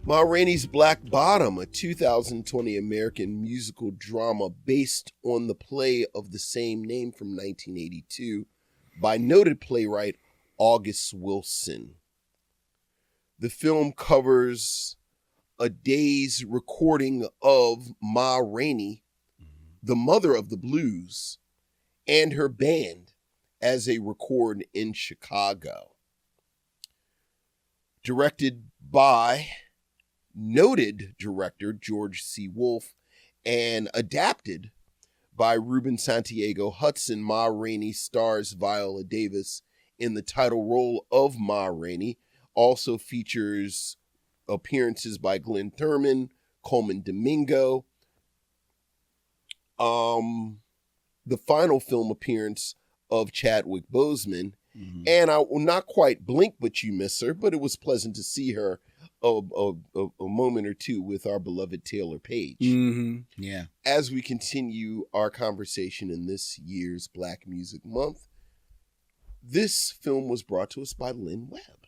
Ma Rainey's Black Bottom, a 2020 American musical drama based on the play of the same name from 1982 by noted playwright August Wilson. The film covers a day's recording of Ma Rainey, the mother of the blues, and her band as they record in Chicago. Directed by noted director George C. Wolfe and adapted by Ruben Santiago Hudson, Ma Rainey stars Viola Davis in the title role of Ma Rainey. Also features appearances by Glenn Thurman, Colman Domingo. The final film appearance of Chadwick Boseman. Mm-hmm. And I will not quite blink but you miss her, but it was pleasant to see her a moment or two with our beloved Taylour Paige. Mm-hmm. Yeah. As we continue our conversation in this year's Black Music Month, this film was brought to us by Lynn Webb.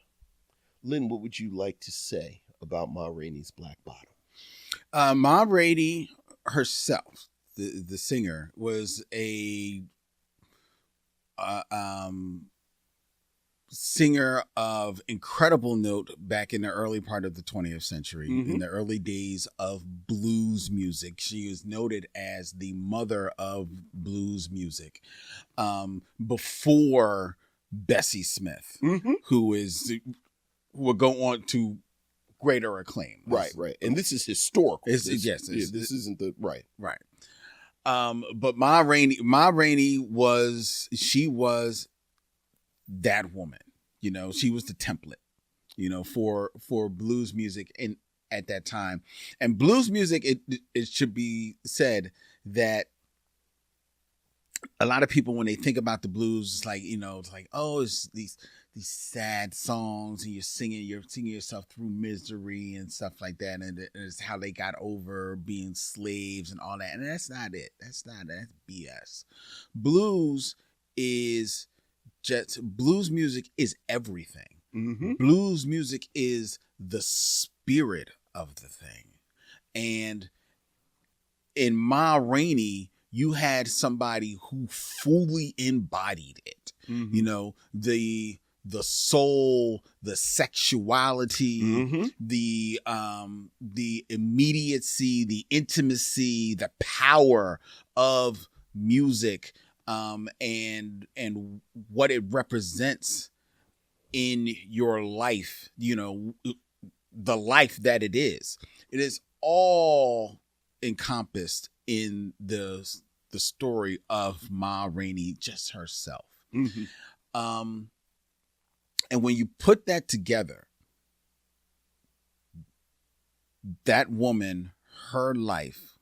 Lynn, what would you like to say about Ma Rainey's Black Bottom? Ma Rainey herself, the singer, was a singer of incredible note back in the early part of the 20th century, in the early days of blues music. She is noted as the mother of blues music, before Bessie Smith, who will go on to greater acclaim. Right. And this is historical. This isn't the right. But Ma Rainey was that woman. You know, she was the template, you know, for blues music at that time. And blues music, it should be said that a lot of people, when they think about the blues, it's like, you know, it's like, oh, it's these sad songs and you're singing yourself through misery and stuff like that. And it's how they got over being slaves and all that. And that's not it. That's BS. Blues music is everything. Blues music is the spirit of the thing. And in Ma Rainey, you had somebody who fully embodied it. You know, the soul, the sexuality, the immediacy, the intimacy, the power of music, and what it represents in your life, you know, the life that it is. It is all encompassed in the story of Ma Rainey, just herself. And when you put that together, that woman, her life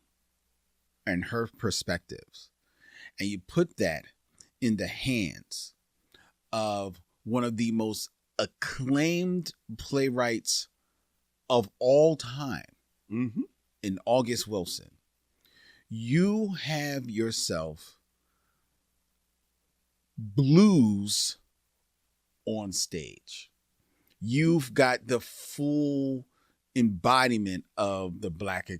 and her perspectives, and you put that in the hands of one of the most acclaimed playwrights of all time, in August Wilson, you have yourself blues on stage. You've got the full embodiment of the black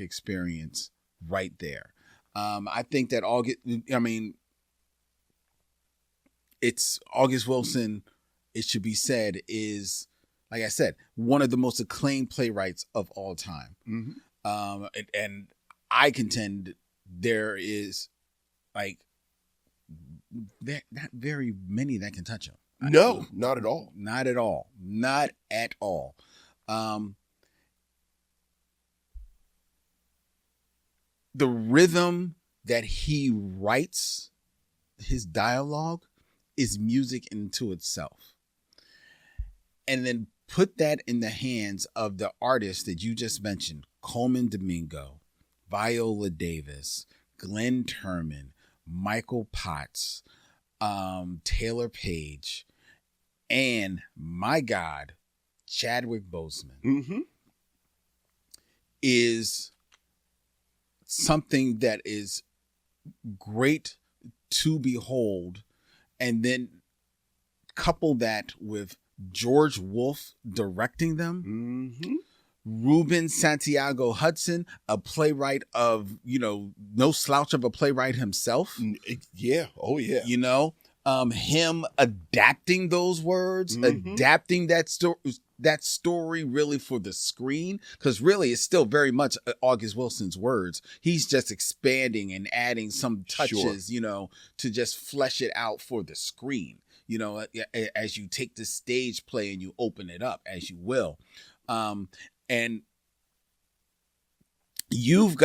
experience right there. I think that it's August Wilson, it should be said, is, like I said, one of the most acclaimed playwrights of all time. And I contend there is not very many that can touch him. No, not at all. Not at all. Not at all. The rhythm that he writes, his dialogue, is music into itself. And then put that in the hands of the artists that you just mentioned, Colman Domingo, Viola Davis, Glenn Turman, Michael Potts, Taylour Paige, and my God, Chadwick Boseman, is something that is great to behold. And then couple that with George Wolfe directing them. Ruben Santiago Hudson, a playwright of, no slouch of a playwright himself. Yeah. Oh, yeah. Him adapting those words, adapting that story really for the screen, because really it's still very much August Wilson's words. He's just expanding and adding some touches, to just flesh it out for the screen. As you take the stage play and you open it up, as you will, and you've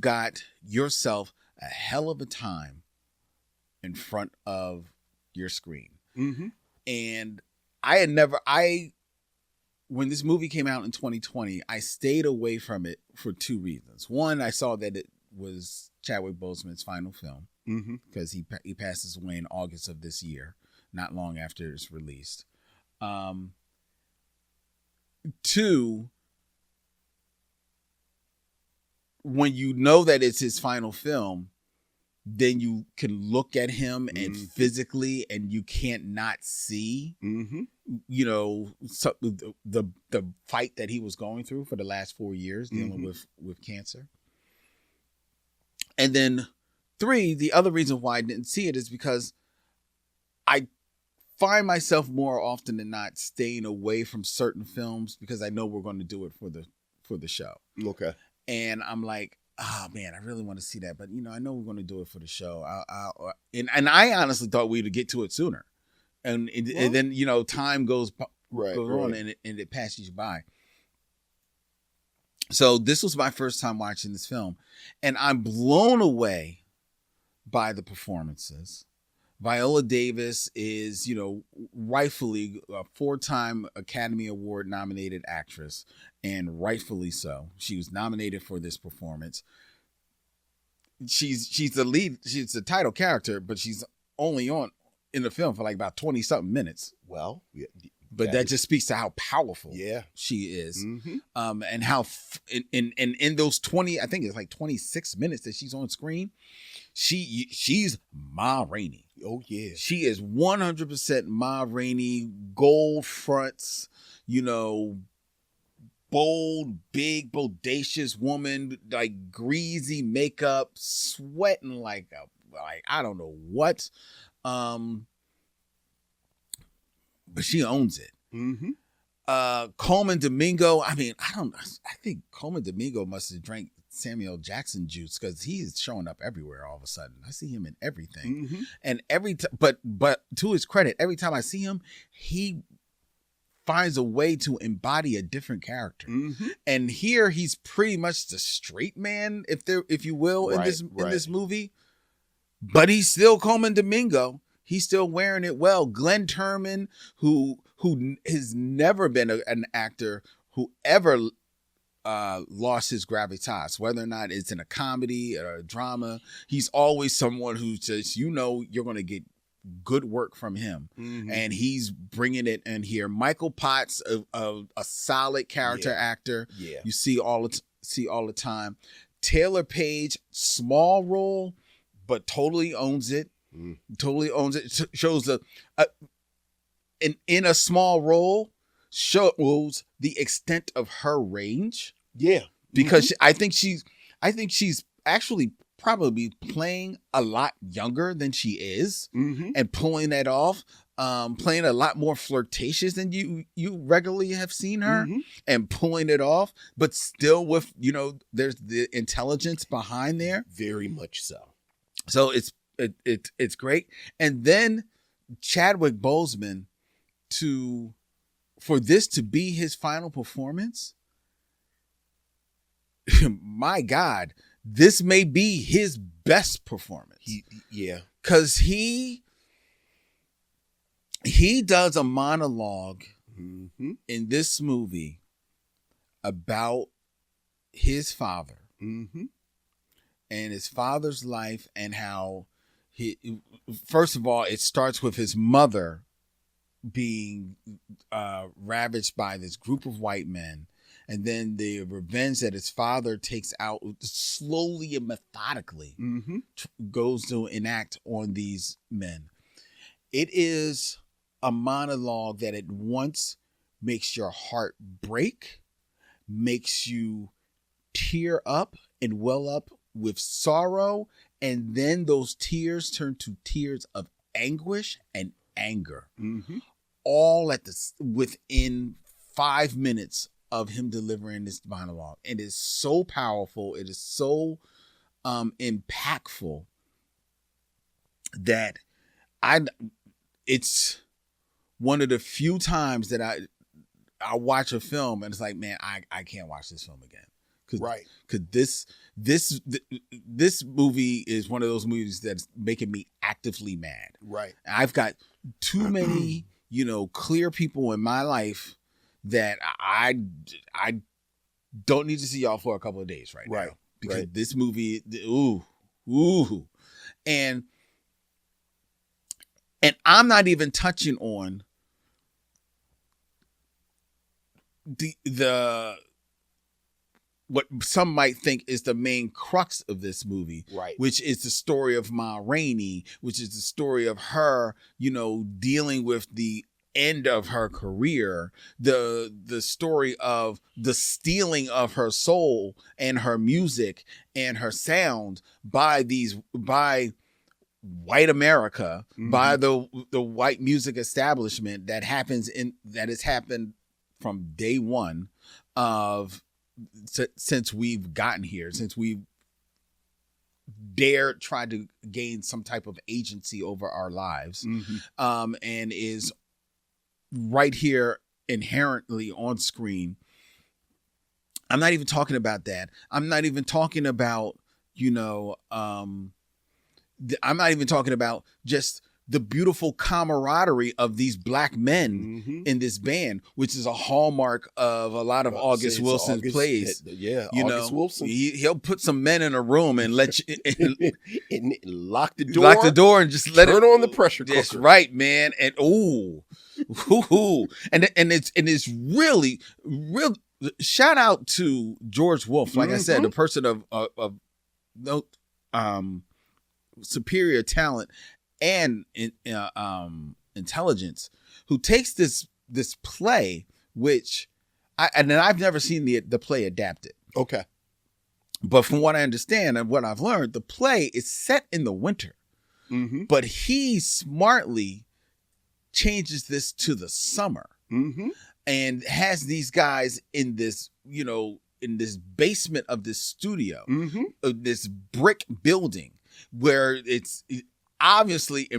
got yourself a hell of a time in front of your screen. And when this movie came out in 2020, I stayed away from it for two reasons. One, I saw that it was Chadwick Boseman's final film, because he passes away in August of this year, not long after it's released. Two, when you know that it's his final film, then you can look at him and physically, and you can't not see, the fight that he was going through for the last 4 years dealing with cancer. And then three, the other reason why I didn't see it is because I find myself more often than not staying away from certain films because I know we're going to do it for the show. Okay. And I'm like, oh man, I really want to see that, but I know we're going to do it for the show. And I honestly thought we'd get to it sooner, and then time goes on and it passes you by. So this was my first time watching this film, and I'm blown away by the performances. Viola Davis is, rightfully a 4-time Academy Award nominated actress, and rightfully so. She was nominated for this performance. She's the lead, she's the title character, but she's only in the film for like about 20 something minutes. Well, yeah, but that just speaks to how powerful she is. And how in those 20, I think it's like 26 minutes that she's on screen, she's Ma Rainey. Oh yeah, she is 100% Ma Rainey. Gold fronts, bold, big, bodacious woman, like greasy makeup, sweating like I don't know what, but she owns it. Colman Domingo. I mean, I think Colman Domingo must have drank Samuel Jackson juice, because he's showing up everywhere all of a sudden. I see him in everything, and but to his credit, every time I see him, he finds a way to embody a different character. And here he's pretty much the straight man, if you will, in this movie. But he's still Colman Domingo. He's still wearing it well. Glenn Turman, who has never been an actor who ever lost his gravitas, whether or not it's in a comedy or a drama. He's always someone who just, you're going to get good work from him. And he's bringing it in here. Michael Potts, a solid character actor. Yeah. You see all the time. Taylour Paige, small role, but totally owns it. Totally owns it. Shows in a small role, shows the extent of her range. Yeah, because I think she's actually probably playing a lot younger than she is, and pulling that off. Playing a lot more flirtatious than you regularly have seen her, and pulling it off, but still with there's the intelligence behind there. Very much so. So it's great. And then Chadwick Boseman, for this to be his final performance, my God, this may be his best performance. Because he does a monologue in this movie about his father and his father's life, and how first of all, it starts with his mother being ravaged by this group of white men, and then the revenge that his father takes out slowly and methodically goes to enact on these men. It is a monologue that at once makes your heart break, makes you tear up and well up with sorrow, and then those tears turn to tears of anguish and anger, all within 5 minutes of him delivering this monologue. It is so powerful. It is so impactful that it's one of the few times that I watch a film and it's like, man, I can't watch this film again. Because this movie is one of those movies that's making me actively mad. Right. I've got too many, clear people in my life that I don't need to see y'all for a couple of days right now. Because this movie, and I'm not even touching on the what some might think is the main crux of this movie, which is the story of Rainey, which is the story of her, dealing with the end of her career, the story of the stealing of her soul and her music and her sound by white America, by the white music establishment that has happened from day one of since we've gotten here, since we've dared try to gain some type of agency over our lives, and is right here inherently on screen. I'm not even talking about that. I'm not even talking about, I'm not even talking about just the beautiful camaraderie of these black men in this band, which is a hallmark of a lot of August Wilson's plays. August Wilson. He'll put some men in a room and let you and lock the door and just let turn on the pressure cooker. That's right, man. And and it's really real. Shout out to George Wolfe, like I said, a person of superior talent and intelligence, who takes this play, which I've never seen the play adapted. Okay. But from what I understand and what I've learned, the play is set in the winter. But he smartly changes this to the summer and has these guys in this, in this basement of this studio, of this brick building, where it's obviously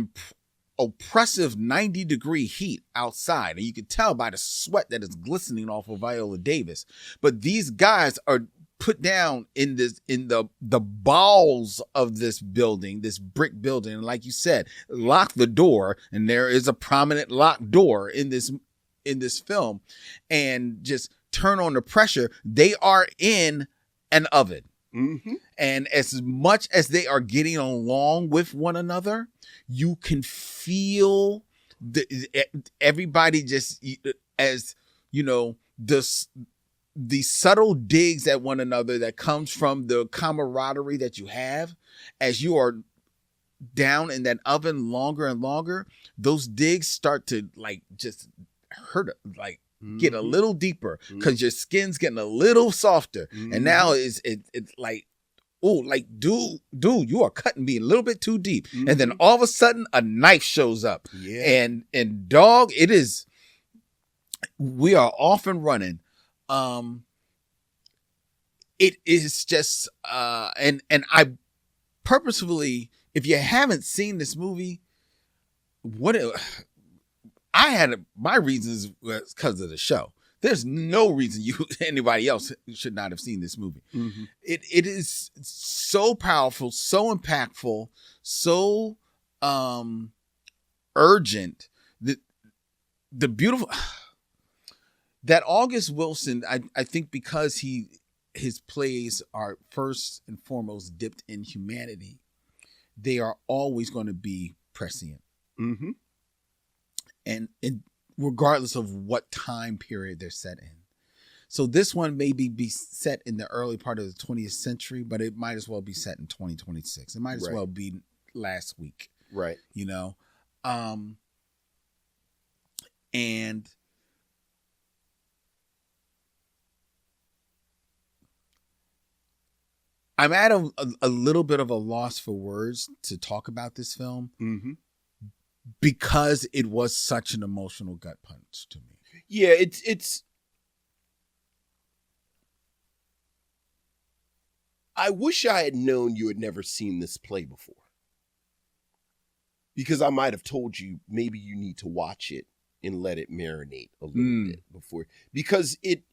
oppressive 90-degree heat outside. And you can tell by the sweat that is glistening off of Viola Davis. But these guys are put down in the bowels of this building, this brick building. And like you said, lock the door. And there is a prominent locked door in this film. And just turn on the pressure. They are in an oven. And as much as they are getting along with one another, you can feel everybody just, as the subtle digs at one another that comes from the camaraderie that you have as you are down in that oven longer and longer. Those digs start to just hurt, get a little deeper because your skin's getting a little softer. And now it's like, dude, you are cutting me a little bit too deep. And then all of a sudden a knife shows up. And dog, we are off and running. It is just, and I purposefully, if you haven't seen this movie, I had my reasons was because of the show. There's no reason anybody else should not have seen this movie. It is so powerful, so impactful, so urgent. The beautiful that August Wilson, I think, because his plays are first and foremost dipped in humanity, they are always going to be prescient. And regardless of what time period they're set in. So this one may be set in the early part of the 20th century, but it might as well be set in 2026. It might as well be last week. Right. And I'm at a little bit of a loss for words to talk about this film because it was such an emotional gut punch to me. Yeah, it's. I wish I had known you had never seen this play before, because I might have told you maybe you need to watch it and let it marinate a little bit before, because it,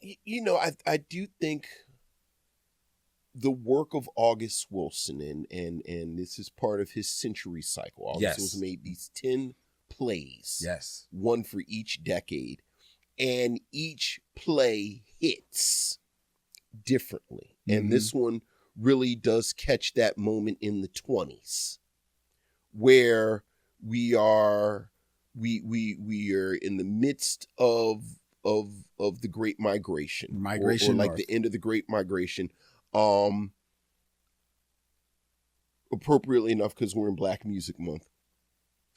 you know, I do think the work of August Wilson, and this is part of his century cycle. August Wilson made these 10 plays, one for each decade, and each play hits differently. And this one really does catch that moment in the 20s where we are in the midst of the Great Migration, or like the end of the Great Migration. Appropriately enough, because we're in Black Music Month,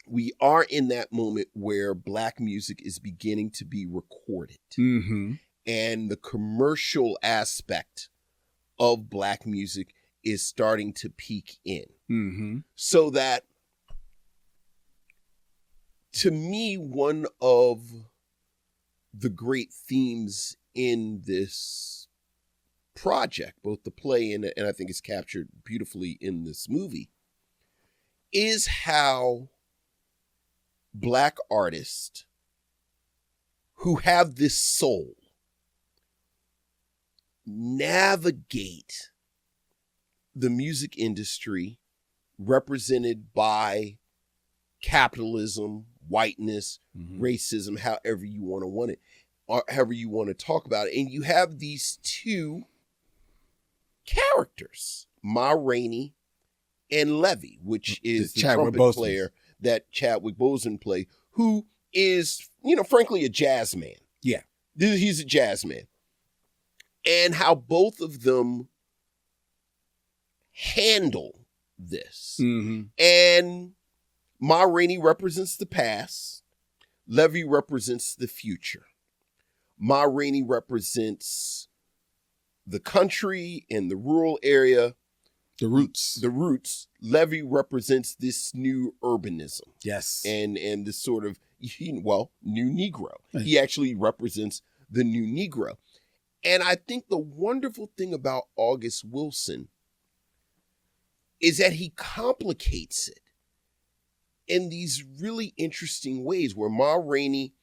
we are in that moment where Black music is beginning to be recorded, and the commercial aspect of Black music is starting to peak in. So that, to me, one of the great themes in this project, both the play and I think it's captured beautifully in this movie, is how Black artists who have this soul navigate the music industry represented by capitalism, whiteness, racism, however you want it, or however you want to talk about it. And you have these two characters, Ma Rainey and Levy, which is the trumpet player that Chadwick Boseman played, who is, you know, frankly, a jazz man. Yeah. He's a jazz man. And how both of them handle this. And Ma Rainey represents the past. Levy represents the future. Ma Rainey represents the country and the rural area. The roots. Levy represents this new urbanism. And this sort of, new Negro. He actually represents the new Negro. And I think the wonderful thing about August Wilson is that he complicates it in these really interesting ways, where Ma Rainey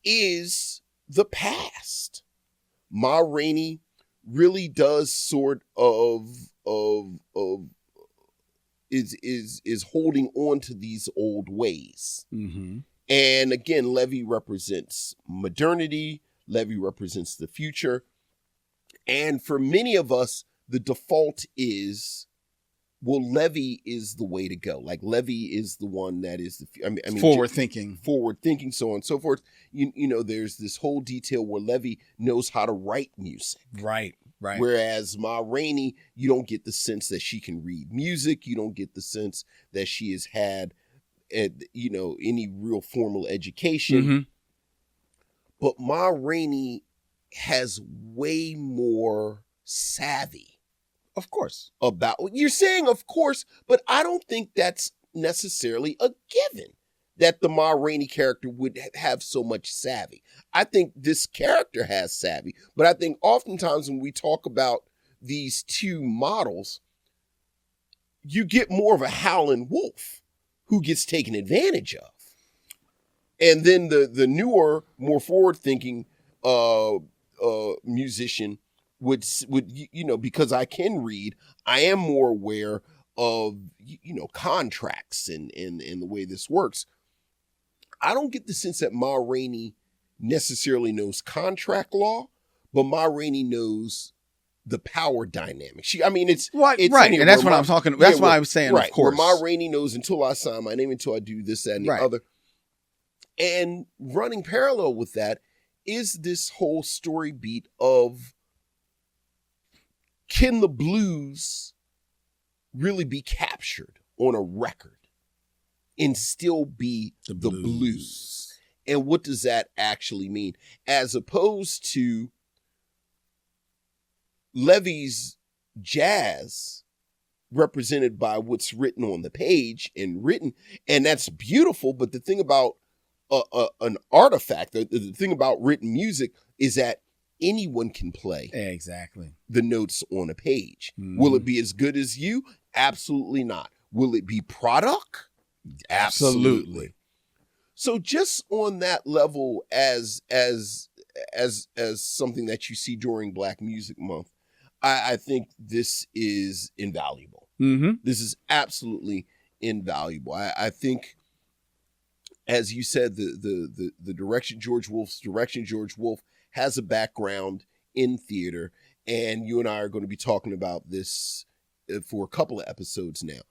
is the past. Ma Rainey really does sort of is holding on to these old ways. And again, Levy represents modernity. Levy represents the future. And for many of us, the default is, well, Levy is the way to go. Like, Levy is the one that is forward thinking, so on and so forth. You know, there's this whole detail where Levy knows how to write music. Right. Whereas Ma Rainey, you don't get the sense that she can read music. You don't get the sense that she has had, any real formal education. But Ma Rainey has way more savvy. Of course. About what you're saying, of course, but I don't think that's necessarily a given that the Ma Rainey character would have so much savvy. I think this character has savvy, but I think oftentimes when we talk about these two models, you get more of a howling wolf who gets taken advantage of. And then the newer, more forward-thinking musician would because I can read, I am more aware of contracts and the way this works. I don't get the sense that Ma Rainey necessarily knows contract law, but Ma Rainey knows the power dynamic. It's right, and that's what I'm talking. That's why I was saying, right, of course, where Ma Rainey knows, until I sign my name, until I do this, that, and the other. And running parallel with that is this whole story beat of, can the blues really be captured on a record and still be the blues? And what does that actually mean? As opposed to Levy's jazz, represented by what's written on the page and that's beautiful. But the thing about an artifact, the thing about written music is that anyone can play exactly the notes on a page. Mm-hmm. Will it be as good as you? Absolutely not. Will it be product? Absolutely. So just on that level, as something that you see during Black Music Month, I think this is invaluable. Mm-hmm. This is absolutely invaluable. I think, as you said, the direction George Wolf has a background in theater, and you and I are going to be talking about this for a couple of episodes now.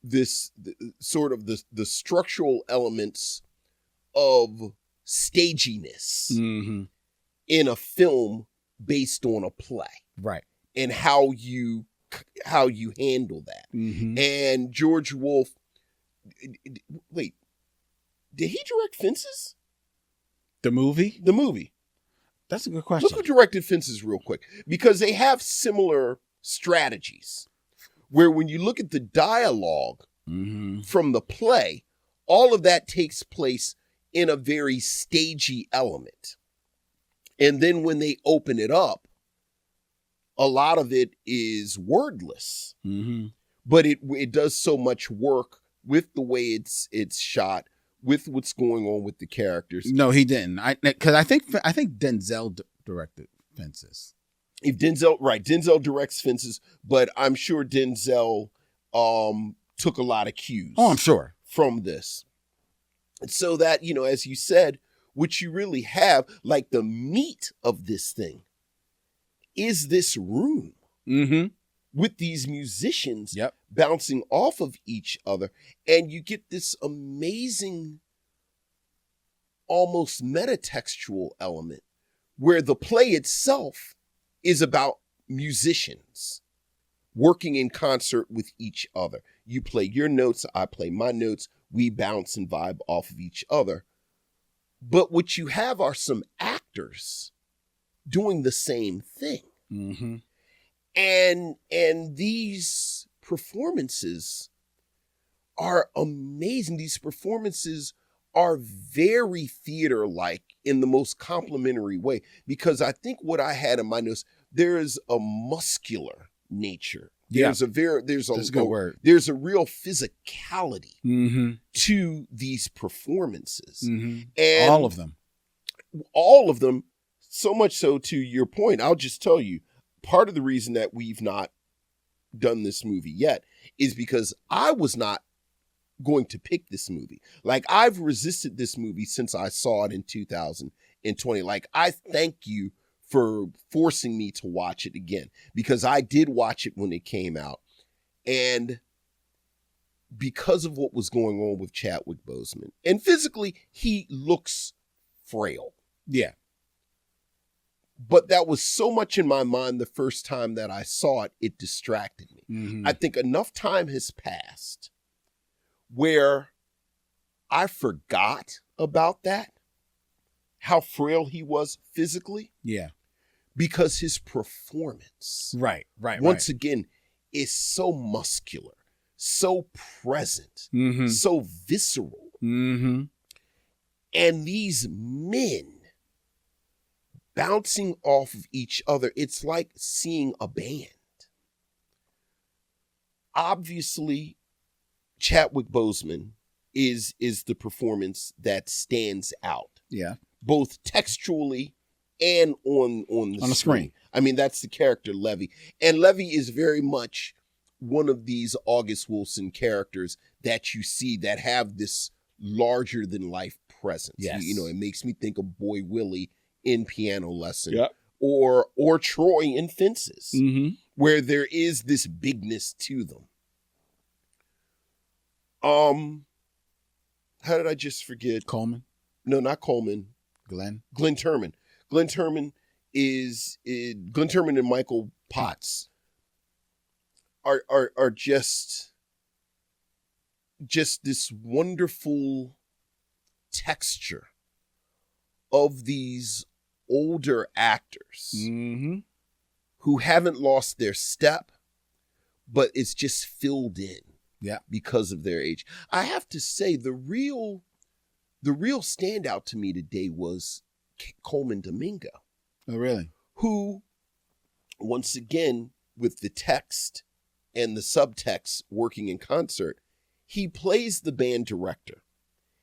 The structural elements of staginess mm-hmm. in a film based on a play, right? And how you handle that. Mm-hmm. And George Wolf, wait, did he direct Fences? The movie? The movie. That's a good question. Look who directed Fences real quick, because they have similar strategies where when you look at the dialogue mm-hmm. from the play, all of that takes place in a very stagey element. And then when they open it up, a lot of it is wordless, mm-hmm. but it does so much work with the way it's shot, with what's going on with the characters. No, he didn't. Because I think Denzel directed Fences. If Denzel directs Fences, but I'm sure Denzel took a lot of cues. Oh, I'm sure. From this. So that, as you said, what you really have, like the meat of this thing, is this room mm-hmm. with these musicians yep. bouncing off of each other. And you get this amazing, almost metatextual element where the play itself is about musicians working in concert with each other. You play your notes, I play my notes, we bounce and vibe off of each other. But what you have are some actors doing the same thing. Mm-hmm. And these performances are amazing. These performances are very theater-like in the most complimentary way, because I think what I had in my notes, there is a muscular nature. That's a good word. There's a real physicality mm-hmm. to these performances. Mm-hmm. And all of them, so much so, to your point, I'll just tell you, part of the reason that we've not done this movie yet is because I was not going to pick this movie. Like, I've resisted this movie since I saw it in 2020. Like, I thank you for forcing me to watch it again, because I did watch it when it came out. And because of what was going on with Chadwick Boseman, and physically he looks frail. Yeah. But that was so much in my mind the first time that I saw it, it distracted me. Mm-hmm. I think enough time has passed where I forgot about that, how frail he was physically. Yeah. Because his performance, once again, is so muscular, so present, mm-hmm. so visceral. Mm-hmm. And these men bouncing off of each other, it's like seeing a band. Obviously, Chadwick Boseman is the performance that stands out. Yeah. Both textually and on the screen. I mean, that's the character Levy. And Levy is very much one of these August Wilson characters that you see that have this larger than life presence. Yes. It makes me think of Boy Willie in Piano Lesson, yep. or Troy in Fences, mm-hmm. where there is this bigness to them. How did I just forget? Colman? No, not Colman. Glenn Turman. Glenn Turman and Michael Potts are just this wonderful texture of these older actors Mm-hmm. who haven't lost their step, but it's just filled in because of their age. I have to say, the real standout to me today was Colman Domingo. Oh, really? Who, once again, with the text and the subtext working in concert, he plays the band director.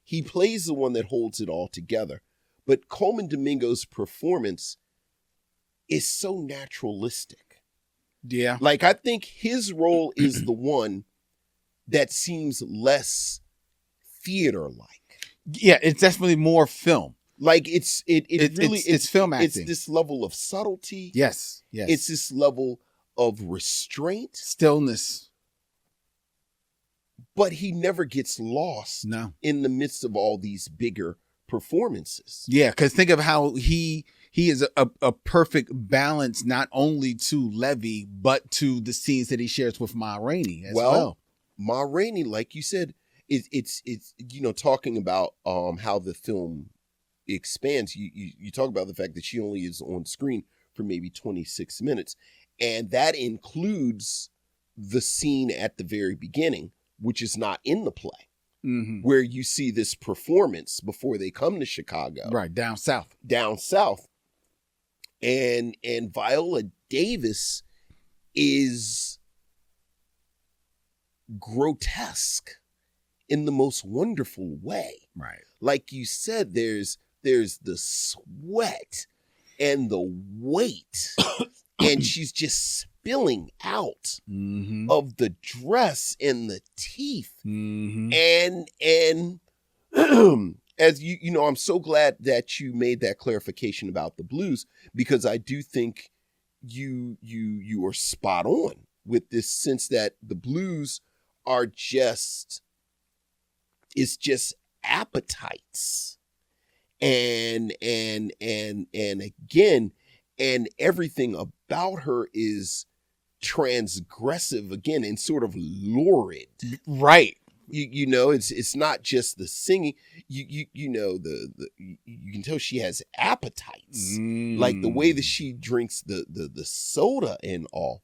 He plays the one that holds it all together. But Colman Domingo's performance is so naturalistic. Yeah. Like, I think his role is the one that seems less theater-like. Yeah, it's definitely more film. Like, it's film acting. It's this level of subtlety. Yes. It's this level of restraint. Stillness. But he never gets lost in the midst of all these bigger performances. Yeah, because think of how he is a perfect balance, not only to Levy, but to the scenes that he shares with Ma Rainey as well. Ma Rainey, like you said, it's talking about how the film expands. You talk about the fact that she only is on screen for maybe 26 minutes. And that includes the scene at the very beginning, which is not in the play, where you see this performance before they come to Chicago. Right, down south. And Viola Davis is grotesque in the most wonderful way. Right. Like you said, there's the sweat and the weight, and she's just spilling out of the dress and the teeth. And as I'm so glad that you made that clarification about the blues, because I do think you are spot on with this sense that the blues are just appetites. And again, and everything about her is transgressive again and sort of lurid. Right. It's not just the singing. You can tell she has appetites. Like the way that she drinks the soda and all.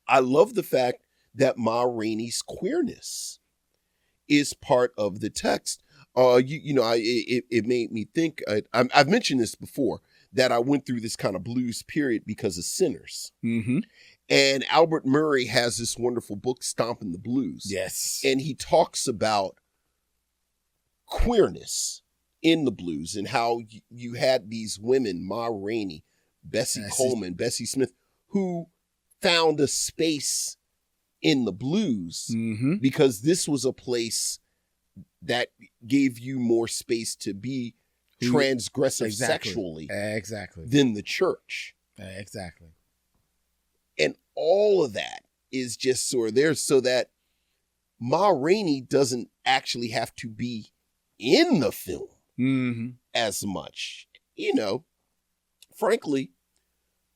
I love the fact that Ma Rainey's queerness is part of the text. It made me think. I've mentioned this before, that I went through this kind of blues period because of Sinners. And Albert Murray has this wonderful book, Stomping the Blues. Yes. And he talks about queerness in the blues and how you had these women, Ma Rainey, Bessie Coleman, Bessie Smith, who found a space in the blues because this was a place that gave you more space to be transgressive sexually than the church. Exactly. And all of that is just sort of there so that Ma Rainey doesn't actually have to be in the film as much. Frankly,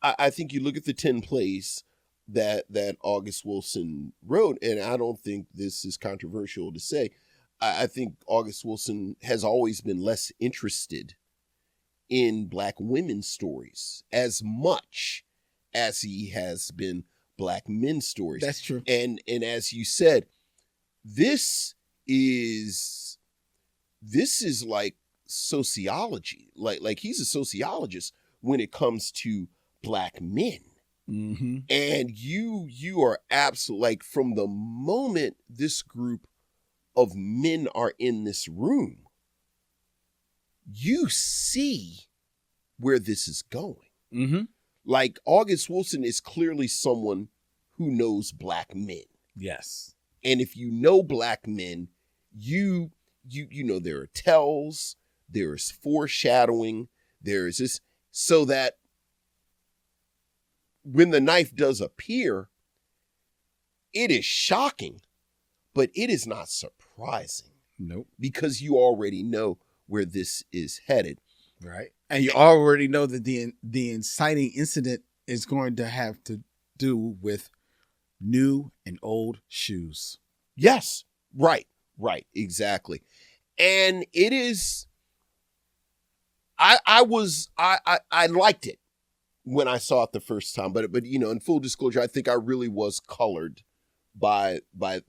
I think you look at the 10 plays that August Wilson wrote, and I don't think this is controversial to say, I think August Wilson has always been less interested in Black women's stories as much as he has been Black men's stories. That's true. And as you said, this is like sociology. Like he's a sociologist when it comes to Black men. And you are absolutely, like, from the moment this group of men are in this room, you see where this is going. Like, August Wilson is clearly someone who knows Black men. Yes. And if you know Black men, you know there are tells, there is foreshadowing, there is this, so that when the knife does appear, it is shocking, but it is not surprising. Nope. Because you already know where this is headed. Right. And you already know that the inciting incident is going to have to do with new and old shoes. Yes. Right. Exactly. And it is I liked it when I saw it the first time, but in full disclosure, I think I really was colored by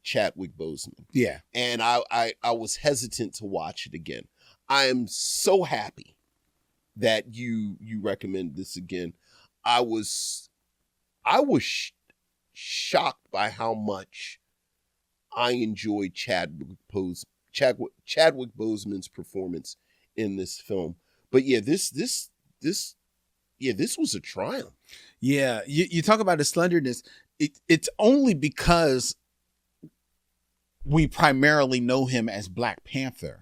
Chadwick Boseman. Yeah. And I was hesitant to watch it again. I am so happy that you recommend this again. I was shocked by how much I enjoyed Chadwick Boseman's performance in this film. But yeah, this was a triumph. Yeah, you talk about the slenderness. It's only because we primarily know him as Black Panther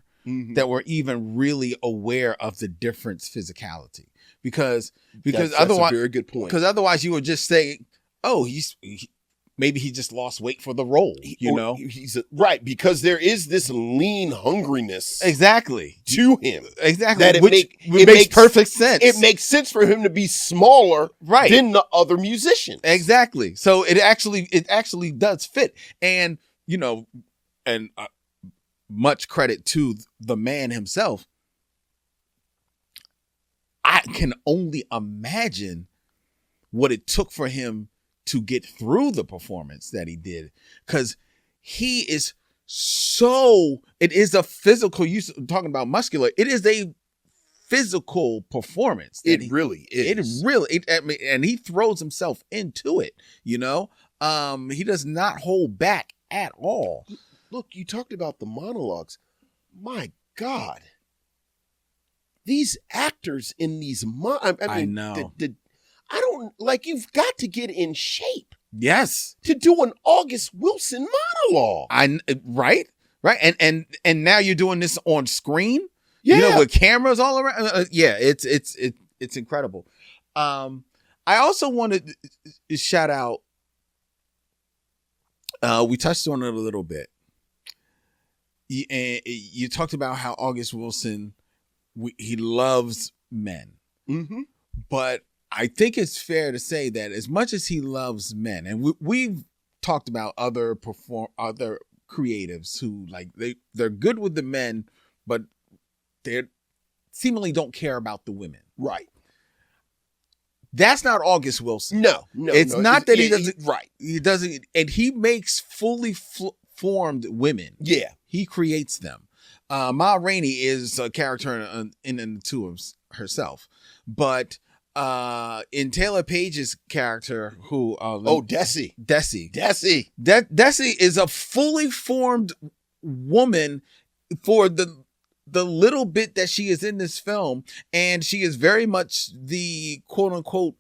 that we're even really aware of the difference physicality. Because that's otherwise, a very good point. Because otherwise, you would just say, "Oh, maybe he just lost weight for the role." He's right, because there is this lean hungriness exactly to him. Exactly, that it makes perfect sense. It makes sense for him to be smaller than the other musicians. Exactly. So it actually does fit, and much credit to the man himself. I can only imagine what it took for him to get through the performance that he did, because he is it is a physical, you talking about muscular, it is a physical performance. It really is. And he throws himself into it, he does not hold back at all. Look, you talked about the monologues. My God. These actors in these I know. I don't you've got to get in shape. Yes. To do an August Wilson monologue. Right. And now you're doing this on screen. Yeah. With cameras all around. Yeah, it's incredible. I also wanted to shout out. We touched on it a little bit. You talked about how August Wilson, he loves men. Mm-hmm. But I think it's fair to say that as much as he loves men, and we've talked about other creatives who they're good with the men, but they seemingly don't care about the women. Right. That's not August Wilson. No. It's not that he doesn't. Right. He doesn't, and he makes fully formed women. Yeah. He creates them. Ma Rainey is a character in and to herself, but in Taylour Paige's character, who Desi is a fully formed woman for the little bit that she is in this film, and she is very much the quote unquote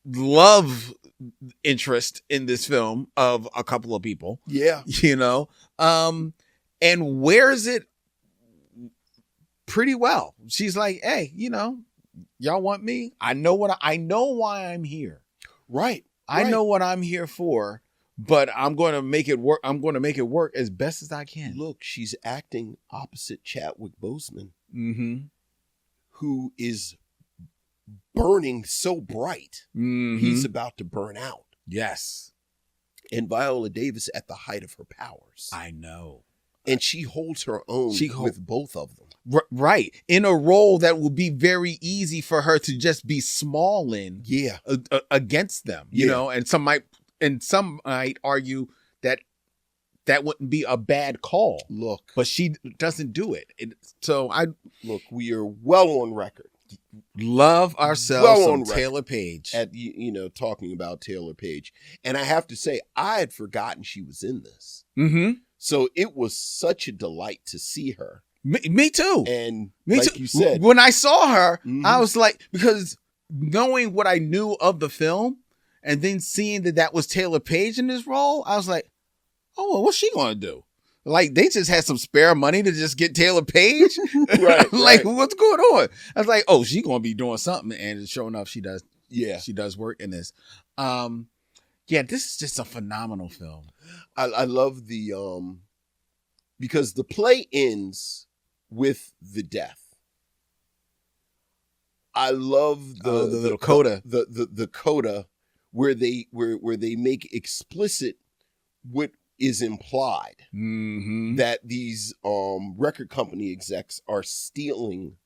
love interest in this film of a couple of people. Yeah. And wears it pretty well. She's like, hey, y'all want me? I know why I'm here. Right. I know what I'm here for, but I'm going to make it work. I'm going to make it work as best as I can. Look, she's acting opposite Chadwick Boseman, who is burning so bright. He's about to burn out. Yes. And Viola Davis at the height of her powers. I know. And she holds her own with both of them. Right. In a role that will be very easy for her to just be small in. Yeah. Against them, and some might argue that wouldn't be a bad call. Look. But she doesn't do it. We are well on record. Love ourselves on Taylour Paige. At talking about Taylour Paige. And I have to say, I had forgotten she was in this. Mm-hmm. So it was such a delight to see her. Me too. And me like too. You said, when I saw her, I was like, because knowing what I knew of the film and then seeing that was Taylour Paige in this role, I was like, oh, well, what's she going to do? Like, they just had some spare money to just get Taylour Paige? Right. What's going on? I was like, oh, she's going to be doing something. And sure enough, she does. Yeah. She does work in this. This is just a phenomenal film. I love the, because the play ends with the death. I love the little coda. The coda where they make explicit what is implied, that these record company execs are stealing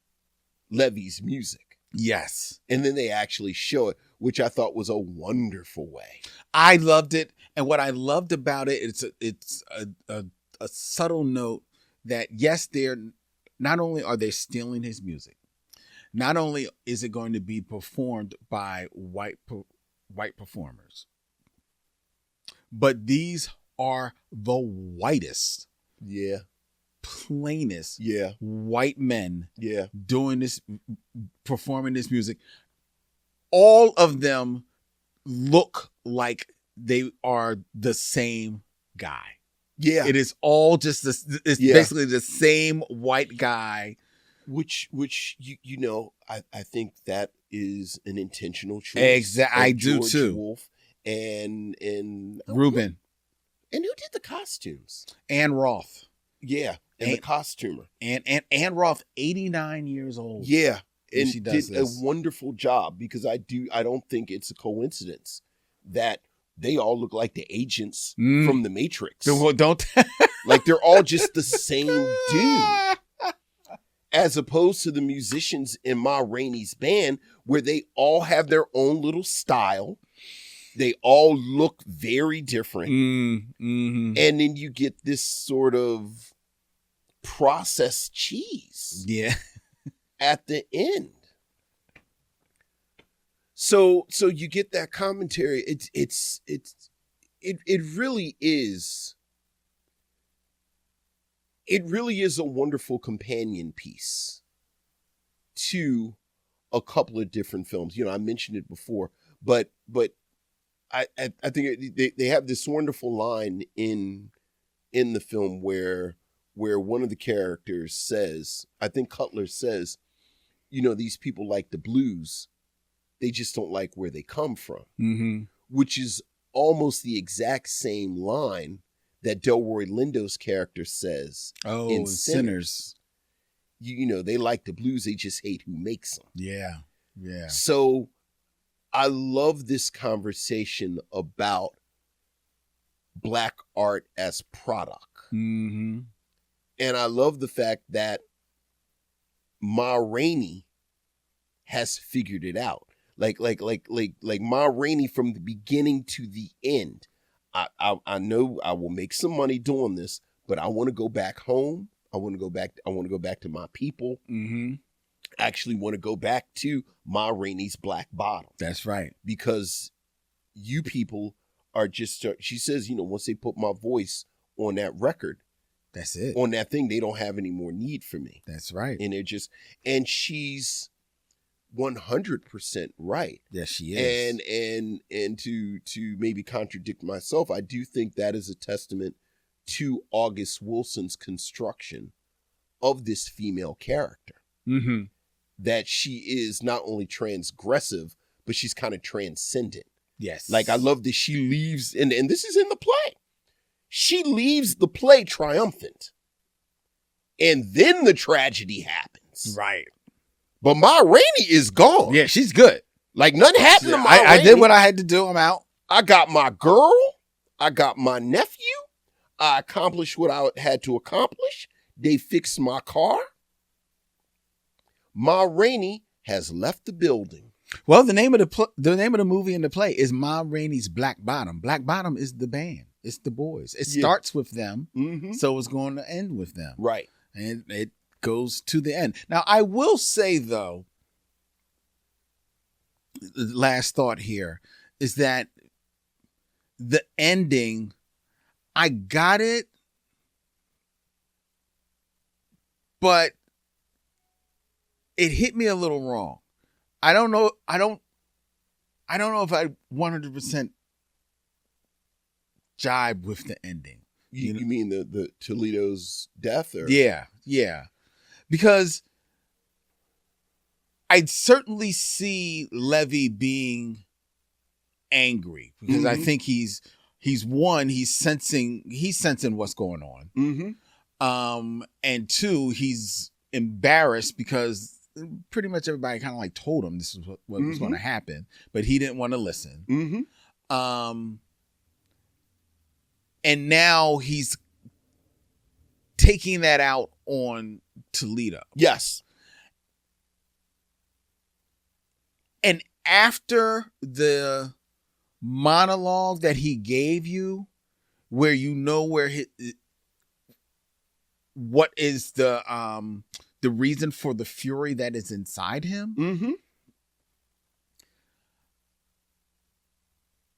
Levy's music. Yes. And then they actually show it, which I thought was a wonderful way. I loved it. And what I loved about it, it's a subtle note that, yes, they're not only are they stealing his music, not only is it going to be performed by white performers, but these are the whitest, plainest, white men, doing this, performing this music. All of them look like they are the same guy. Yeah, it is all just this. It's basically the same white guy. Which you know, I think that is an intentional choice. Exactly, I do too. Wolf and Ruben. And who did the costumes? Ann Roth. Yeah, and the costumer. And Roth, 89 years old. Yeah, and she did a wonderful job, because I don't think it's a coincidence that they all look like the agents from the Matrix. Don't like they're all just the same dude. As opposed to the musicians in Ma Rainey's band, where they all have their own little style. They all look very different. Mm-hmm. And then you get this sort of processed cheese. Yeah. At the end. So you get that commentary. It really is. It really is a wonderful companion piece to a couple of different films. You know, I mentioned it before, but I think they have this wonderful line in the film where one of the characters says, I think Cutler says, you know, these people like the blues, they just don't like where they come from, which is almost the exact same line that Delroy Lindo's character says in Sinners. You know, they like the blues, they just hate who makes them. Yeah, yeah. So I love this conversation about Black art as product. Mm-hmm. And I love the fact that Ma Rainey has figured it out. Like Ma Rainey from the beginning to the end. I know I will make some money doing this, but I want to go back home. I want to go back to my people. Mm-hmm. I actually want to go back to Ma Rainey's Black Bottom. That's right. Because you people are just, she says, you know, once they put my voice on that record, that's it. On that thing, they don't have any more need for me. That's right. And they're just, and she's 100% right. Yes, she is. And to maybe contradict myself, I do think that is a testament to August Wilson's construction of this female character. Mm-hmm. That she is not only transgressive, but she's kind of transcendent. Yes. Like, I love that she leaves, and this is in the play. She leaves the play triumphant. And then the tragedy happens. Right. But Ma Rainey is gone. Yeah, she's good. Like, nothing happened to Ma Rainey. I did what I had to do. I'm out. I got my girl. I got my nephew. I accomplished what I had to accomplish. They fixed my car. Ma Rainey has left the building. Well, the name of the movie and the play is Ma Rainey's Black Bottom. Black Bottom is the band. It's the boys. It starts with them, so it's going to end with them. Right. And it goes to the end. Now, I will say, though, the last thought here is that the ending, I got it, but it hit me a little wrong. I don't know if I 100% jibe with the ending. You mean the Toledo's death? Or? Yeah. Because I'd certainly see Levy being angry, because I think he's sensing what's going on. And two, he's embarrassed because pretty much everybody kind of like told him this is what was going to happen, but he didn't want to listen. And now he's taking that out on Toledo. Yes. And after the monologue that he gave you, where you know where what is the reason for the fury that is inside him, Mm-hmm.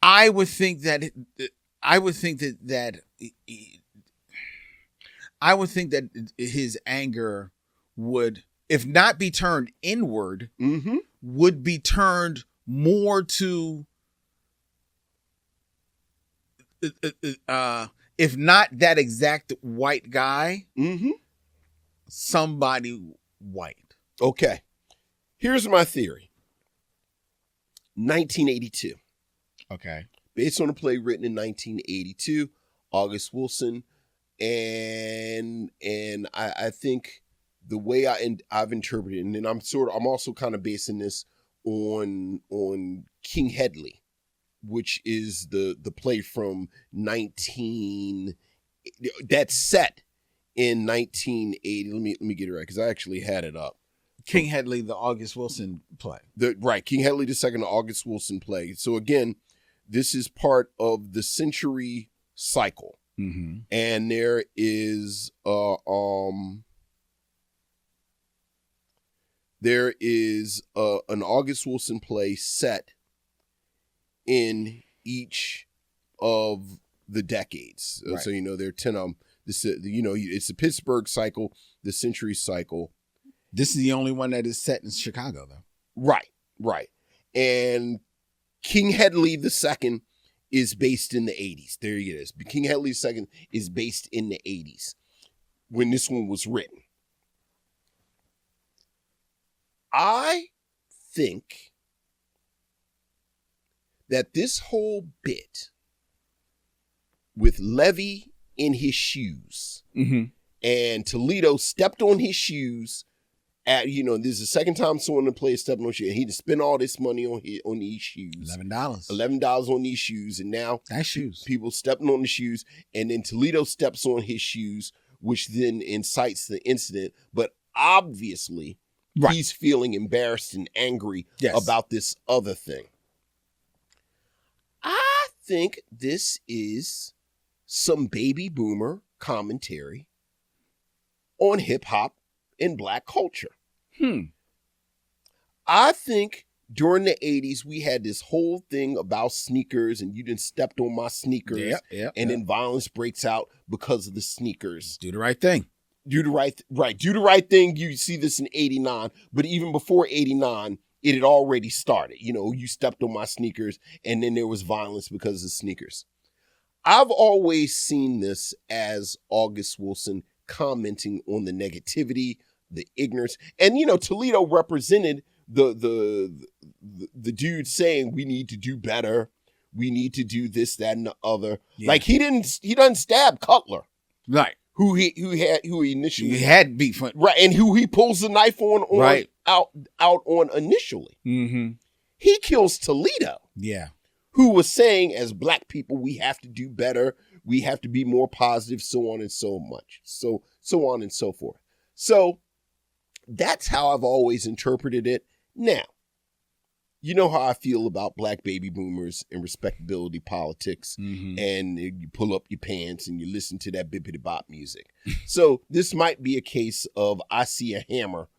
I would think that his anger would, if not be turned inward, Mm-hmm. would be turned more to, if not that exact white guy, Mm-hmm. somebody white. Okay. Here's my theory. 1982. Okay. Based on a play written in 1982, August Wilson, and I think the way I've interpreted it, and then I'm also kind of basing this on King Hedley, which is the play from 19 that's set in 1980. Let me get it right, because I actually had it up. King Hedley, the August Wilson play. King Hedley II, the August Wilson play. So again, this is part of the century cycle. Mm-hmm. And there is an August Wilson play set in each of the decades. Right. So there are 10 of them. This it's the Pittsburgh cycle, the century cycle. This is the only one that is set in Chicago, though. Right. And King Hedley II is based in the 80s. There it is. King Hedley II is based in the 80s when this one was written. I think that this whole bit with Levy in his shoes, mm-hmm. and Toledo stepped on his shoes this is the second time someone in the play stepping on shoes, and he had to spend all this money on these shoes. $11 on these shoes, and now nice shoes. People stepping on the shoes, and then Toledo steps on his shoes, which then incites the incident. But obviously, right, he's feeling embarrassed and angry about this other thing. I think this is some baby boomer commentary on hip hop and black culture. I think during the 80s, we had this whole thing about sneakers, and you done stepped on my sneakers, then violence breaks out because of the sneakers. Do the right thing. Do the right thing. You see this in 89, but even before 89, it had already started. You stepped on my sneakers, and then there was violence because of sneakers. I've always seen this as August Wilson commenting on the negativity, the ignorance, and Toledo represented the dude saying we need to do better, we need to do this, that, and the other. Yeah. Like he doesn't stab Cutler, right? Who he initially had beef with, right, and who he pulls the knife on right out on initially. Mm-hmm. He kills Toledo, who was saying as black people we have to do better, we have to be more positive, so on and so on and so forth. So that's how I've always interpreted it. Now, you know how I feel about black baby boomers and respectability politics, and you pull up your pants and you listen to that bippity bop music. So this might be a case of I see a hammer,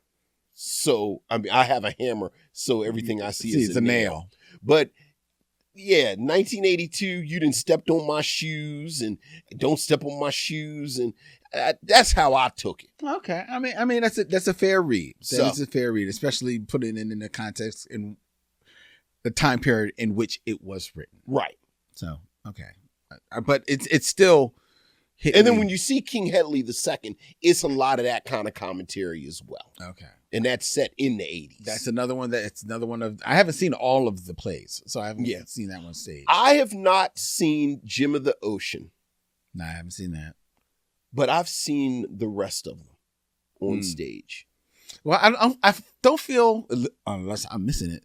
so I have a hammer, so everything I see is a nail. But yeah, 1982, you done stepped on my shoes, and don't step on my shoes, and that's how I took it. Okay, I mean that's a fair read. That is a fair read, especially putting it in the context in the time period in which it was written. Right. So okay, but it's still. And then when you see King Hedley II, it's a lot of that kind of commentary as well. Okay. And that's set in the 80s. That's another one of, I haven't seen all of the plays, so I haven't seen that one stage. I have not seen Gem of the Ocean. No, I haven't seen that. But I've seen the rest of them on stage. Well, I don't feel, unless I'm missing it,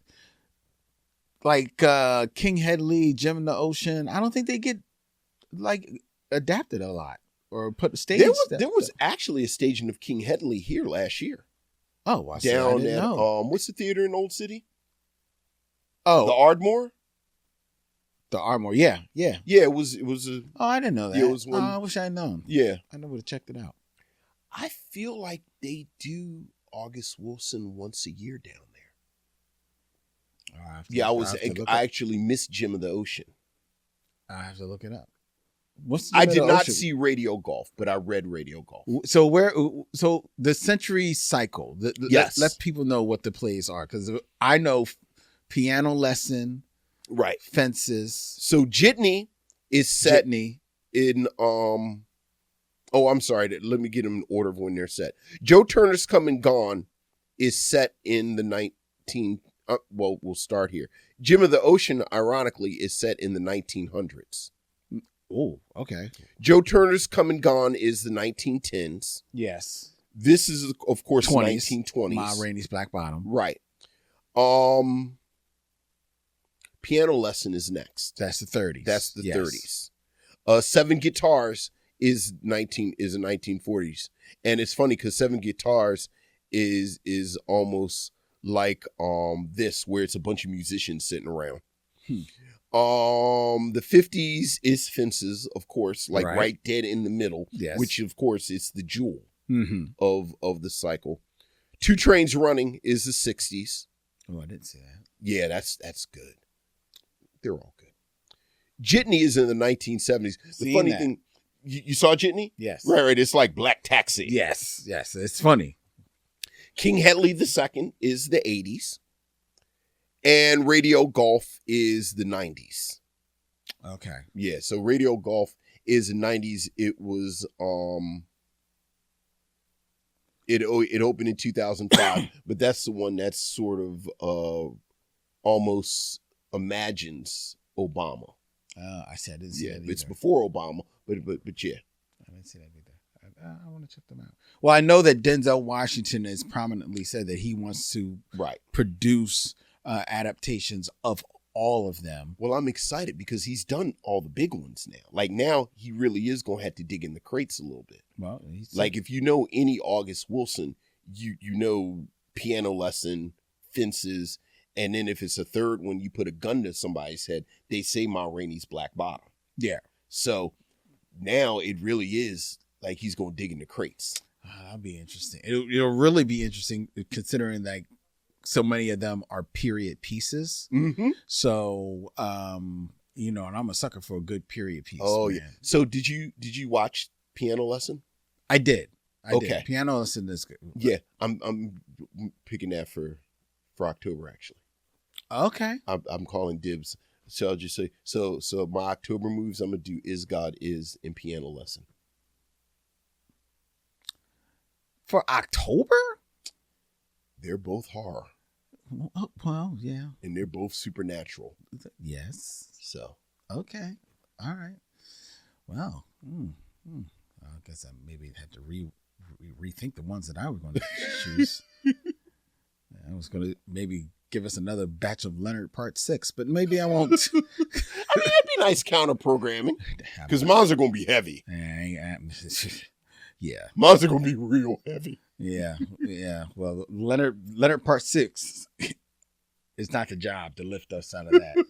like King Hedley, Gem of the Ocean, I don't think they get like adapted a lot or put a stage. There was actually a staging of King Hedley here last year. Oh, down at what's the theater in Old City? Oh, The Ardmore? the Ardmore. Yeah, yeah. Yeah, it was a Oh, I didn't know that. Yeah, it was one- I wish I had known. yeah. I never would have checked it out. I feel like they do August Wilson once a year down there. Yeah, I actually missed Jim of the Ocean. I have to look it up. What's I did not see Radio Golf, but I read Radio Golf. So the Century Cycle. Yes. Let people know what the plays are, because I know Piano Lesson, Right. Fences. So Jitney is set Jitney. in oh, I'm sorry. Let me get them in order of when they're set. Joe Turner's Come and Gone is set in the 19 well, we'll start here. Jim of the Ocean, ironically, is set in the 1900s. Oh, okay. Joe Turner's Come and Gone is the 1910s. Yes. This is, of course, 20s. 1920s. Ma Rainey's Black Bottom. Right. Piano Lesson is next. That's the 30s. That's the 30s. Seven Guitars is the 1940s. And it's funny because Seven Guitars is almost like this, where it's a bunch of musicians sitting around. The 50s is Fences, of course, like right dead in the middle, yes. Which of course is the jewel of the cycle. Two Trains Running is the 60s. Oh, I didn't see that. Yeah, that's good. They're all good. Jitney is in the 1970s. The funny thing, you saw Jitney? Yes. Right. It's like Black Taxi. Yes. It's funny. King Hedley II is the 80s. And Radio Golf is the 90s. Okay. Yeah, so Radio Golf is the 90s. It was it opened in 2005, but that's the one that's sort of almost imagines Obama. I said I didn't see that either. It's before Obama, but yeah. I didn't see that either. I want to check them out. Well, I know that Denzel Washington has prominently said that he wants to produce adaptations of all of them. Well, I'm excited because he's done all the big ones now. Like now, he really is going to have to dig in the crates a little bit. Well, like if you know any August Wilson, you know Piano Lesson, Fences, and then if it's a third one, you put a gun to somebody's head. They say Ma Rainey's Black Bottom. Yeah. So now it really is like he's going to dig in the crates. That'll be interesting. It'll really be interesting considering like so many of them are period pieces. Mm-hmm. So, and I'm a sucker for a good period piece. Oh, man. yeah. So did you watch Piano Lesson? I did. Okay. Did. Piano Lesson is good. Yeah. I'm picking that for October, actually. Okay. I'm calling dibs. So I'll just say, so my October movies I'm going to do Is God Is and Piano Lesson. For October? They're both horror. Well, yeah. And they're both supernatural. Yes. So. Okay. All right. Well, I guess I maybe had to rethink the ones that I was going to choose. I was going to maybe give us another batch of Leonard Part 6, but maybe I won't. I mean, that'd be nice counter programming because mines are going to be heavy. Yeah. Mines are going to be real heavy. Yeah. Well, Leonard Part 6 is not the job to lift us out of that.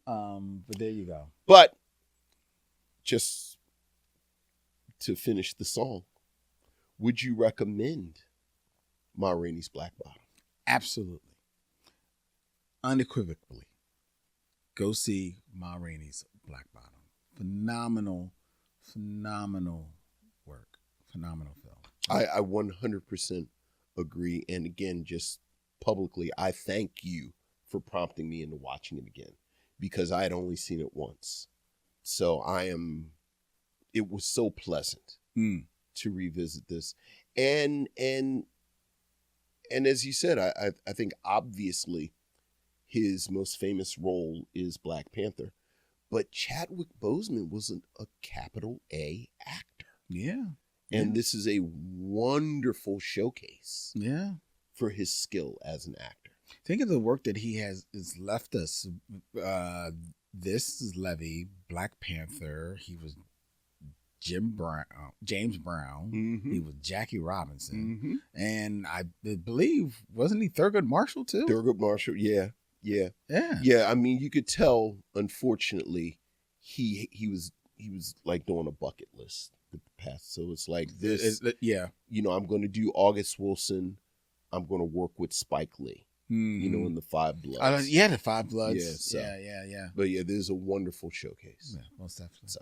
But there you go. But just to finish the song, would you recommend Ma Rainey's Black Bottom? Absolutely. Unequivocally. Go see Ma Rainey's Black Bottom. Phenomenal work. Phenomenal film. I 100% agree. And again, just publicly, I thank you for prompting me into watching it again because I had only seen it once. So it was so pleasant to revisit this. And as you said, I think obviously his most famous role is Black Panther, but Chadwick Boseman was a capital A actor. Yeah. And this is a wonderful showcase for his skill as an actor. Think of the work that he has left us. This is Levy, Black Panther. He was James Brown. Mm-hmm. He was Jackie Robinson. Mm-hmm. And I believe, wasn't he Thurgood Marshall too? Thurgood Marshall, yeah. Yeah. Yeah. Yeah. I mean, you could tell, unfortunately, he was like doing a bucket list the past. So it's like this, yeah. you know, I'm going to do August Wilson. I'm going to work with Spike Lee, you know, in the Five Bloods. Yeah, the Five Bloods. Yeah, so. Yeah. But yeah, there's a wonderful showcase. Yeah, most definitely. So.